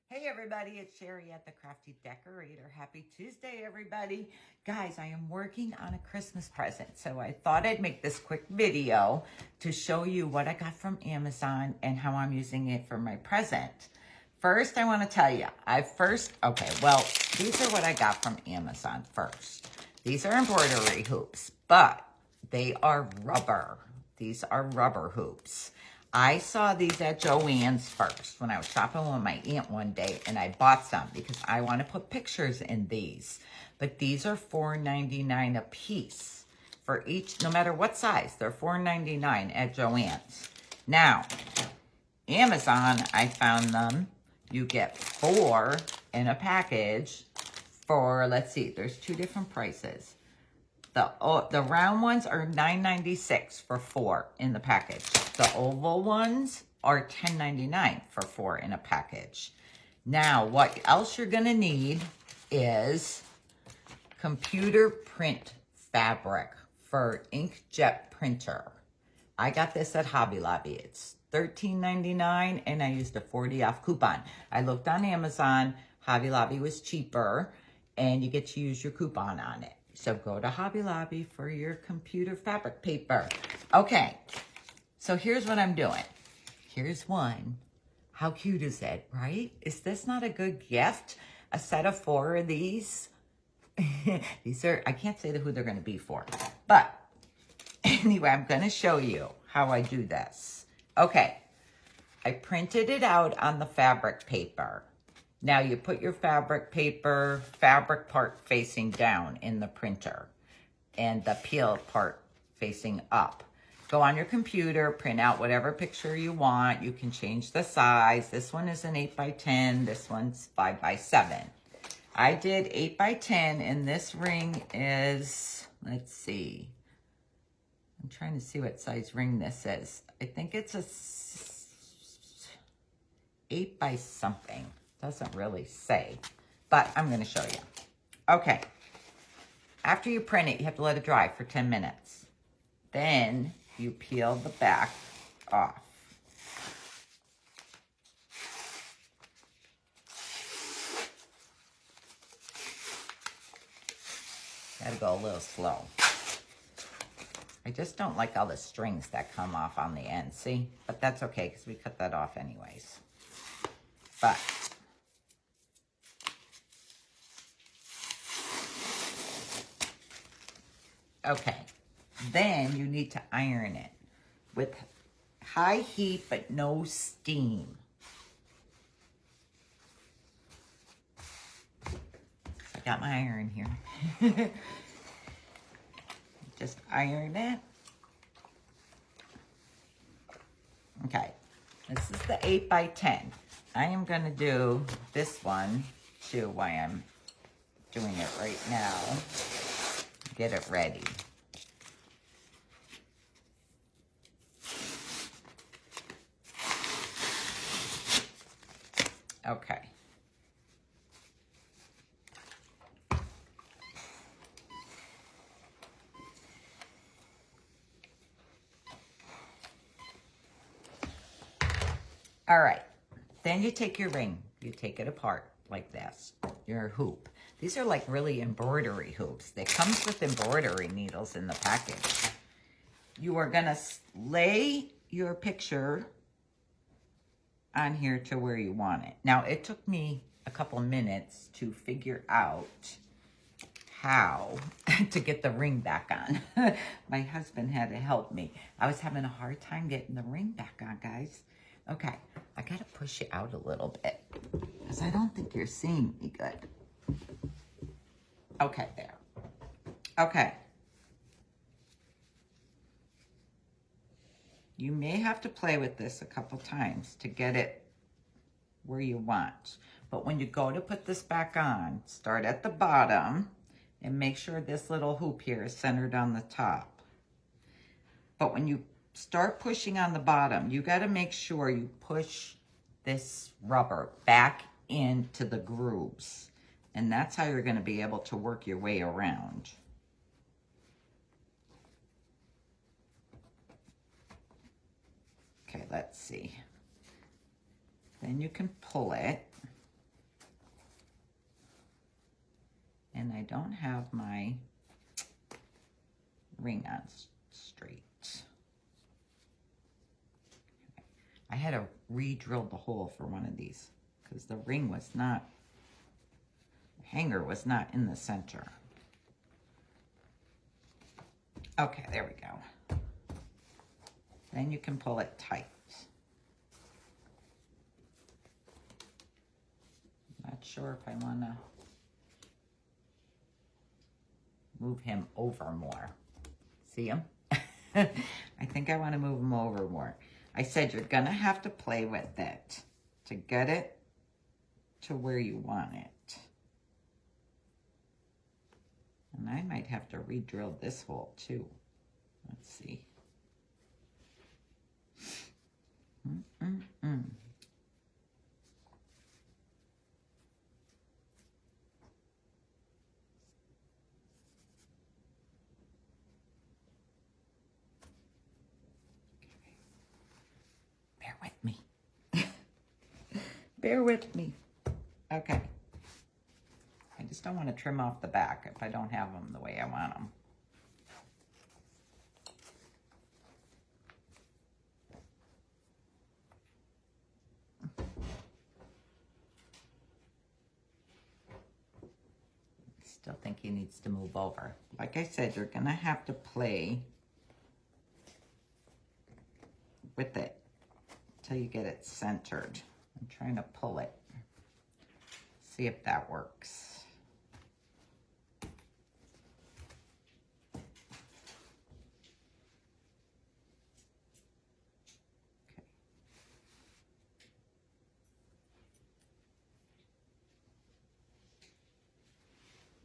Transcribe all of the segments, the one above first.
Hey everybody, it's Sherry at the Crafty Decorator. Happy Tuesday, everybody. Guys, I am working on a Christmas present, so I thought I'd make this quick video to show you what I got from Amazon and how I'm using it for my present. First, I want to tell you, these are what I got from Amazon first. These are embroidery hoops, but they are rubber. These are rubber hoops. I saw these at Joann's first when I was shopping with my aunt one day, and I bought some because I want to put pictures in these. But these are $4.99 a piece for each, no matter what size. They're $4.99 at Joann's. Now, Amazon, I found them. You get 4 in a package for, let's see, there's 2 different prices. The round ones are $9.96 for 4 in the package. The oval ones are $10.99 for 4 in a package. Now, what else you're gonna need is computer print fabric for inkjet printer. I got this at Hobby Lobby. It's $13.99 and I used a 40 off coupon. I looked on Amazon, Hobby Lobby was cheaper and you get to use your coupon on it. So go to Hobby Lobby for your computer fabric paper. Okay, so here's what I'm doing. Here's one. How cute is it, right? Is this not a good gift? A set of 4 of these. These are, I can't say who they're gonna be for, but anyway, I'm gonna show you how I do this. Okay, I printed it out on the fabric paper. Now you put your fabric part facing down in the printer and the peel part facing up. Go on your computer, print out whatever picture you want. You can change the size. This one is an 8x10. This one's 5x7. I did 8x10 and this ring is, let's see. I'm trying to see what size ring this is. I think it's a 8 by something. Doesn't really say, but I'm going to show you. Okay. After you print it, you have to let it dry for 10 minutes. Then you peel the back off. Gotta go a little slow. I just don't like all the strings that come off on the end, see? But that's okay, because we cut that off anyways. But okay, then you need to iron it with high heat but no steam. I got my iron here. Just iron it. Okay, this is the 8x10. I am going to do this one too while I'm doing it right now. Get it ready. Okay. All right. Then you take your ring. You take it apart like this. Your hoop. These are like really embroidery hoops. They comes with embroidery needles in the package. You are going to lay your picture on here to where you want it. Now, it took me a couple minutes to figure out how to get the ring back on. My husband had to help me. I was having a hard time getting the ring back on, guys. Okay, I got to push you out a little bit because I don't think you're seeing me good. Okay, there. Okay. You may have to play with this a couple times to get it where you want. But when you go to put this back on, start at the bottom and make sure this little hoop here is centered on the top. But when you start pushing on the bottom, you got to make sure you push this rubber back into the grooves. And that's how you're going to be able to work your way around. Okay, let's see. Then you can pull it. don't have my ring on straight. I had to re-drill the hole for one of these because the ring was not, hanger was not in the center. Okay, there we go. Then you can pull it tight. Not sure if I want to move him over more. See him? I think I want to move him over more. I said you're going to have to play with it to get it to where you want it. And I might have to re-drill this hole too. Let's see. Bear with me. Bear with me. Okay. I just don't want to trim off the back if I don't have them the way I want them. Still think he needs to move over. Like I said, you're going to have to play with it until you get it centered. I'm trying to pull it. See if that works. Okay.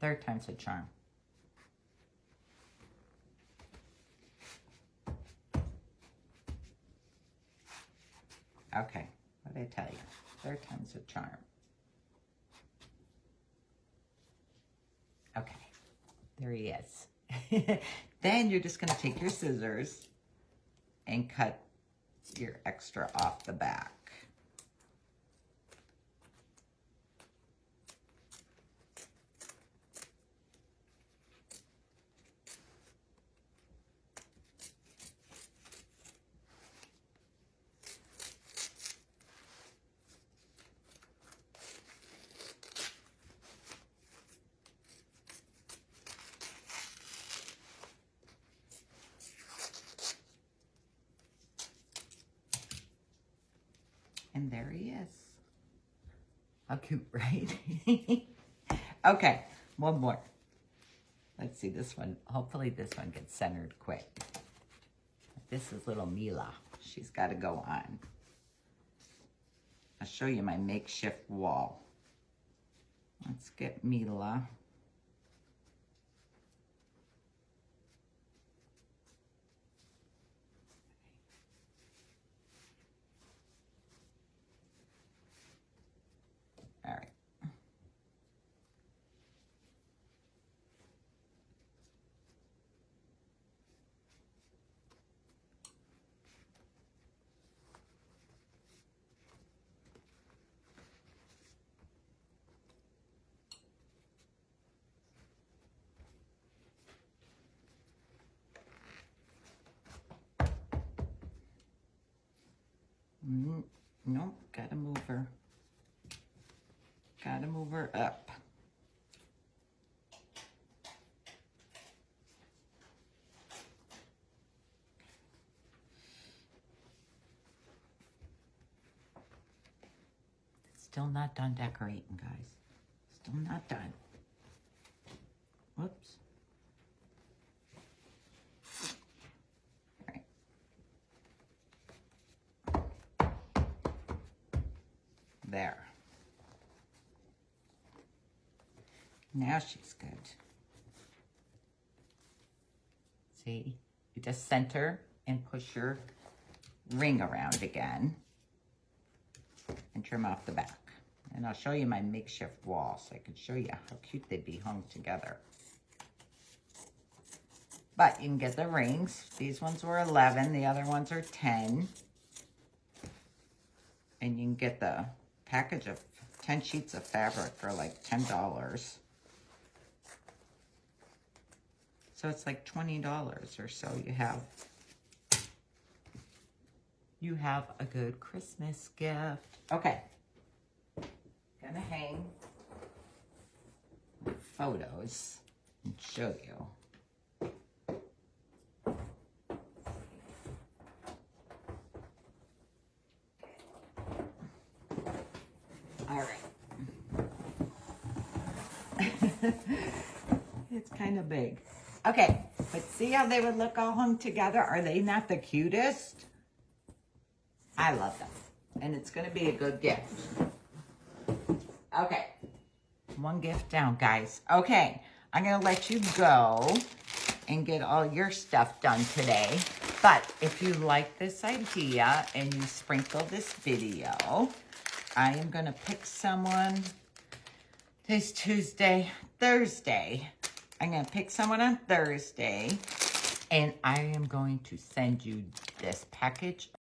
Third time's a charm. Okay, what did I tell you? Third time's a charm. Okay, there he is. Then you're just going to take your scissors and cut your extra off the back. And there he is. How cute, right? Okay, one more. Let's see this one. Hopefully this one gets centered quick. This is little Mila. She's got to go on. I'll show you my makeshift wall. Let's get Mila. All right. Nope, gotta move her. Gotta move her up. Still not done decorating, guys. Still not done. Whoops. All right. There. Now she's good. See? You just center and push your ring around again and trim off the back. And I'll show you my makeshift wall so I can show you how cute they'd be hung together. But you can get the rings. These ones were 11, the other ones are 10. And you can get the package of 10 sheets of fabric for like $10. So it's like $20 or so you have a good Christmas gift. Okay. Gonna hang photos and show you. All right. It's kind of big. Okay, but see how they would look all hung together? Are they not the cutest? I love them. And it's going to be a good gift. Okay. One gift down, guys. Okay, I'm going to let you go and get all your stuff done today. But if you like this idea and you sprinkle this video, I am going to pick someone. Today's Tuesday, Thursday. I'm going to pick someone on Thursday, and I am going to send you this package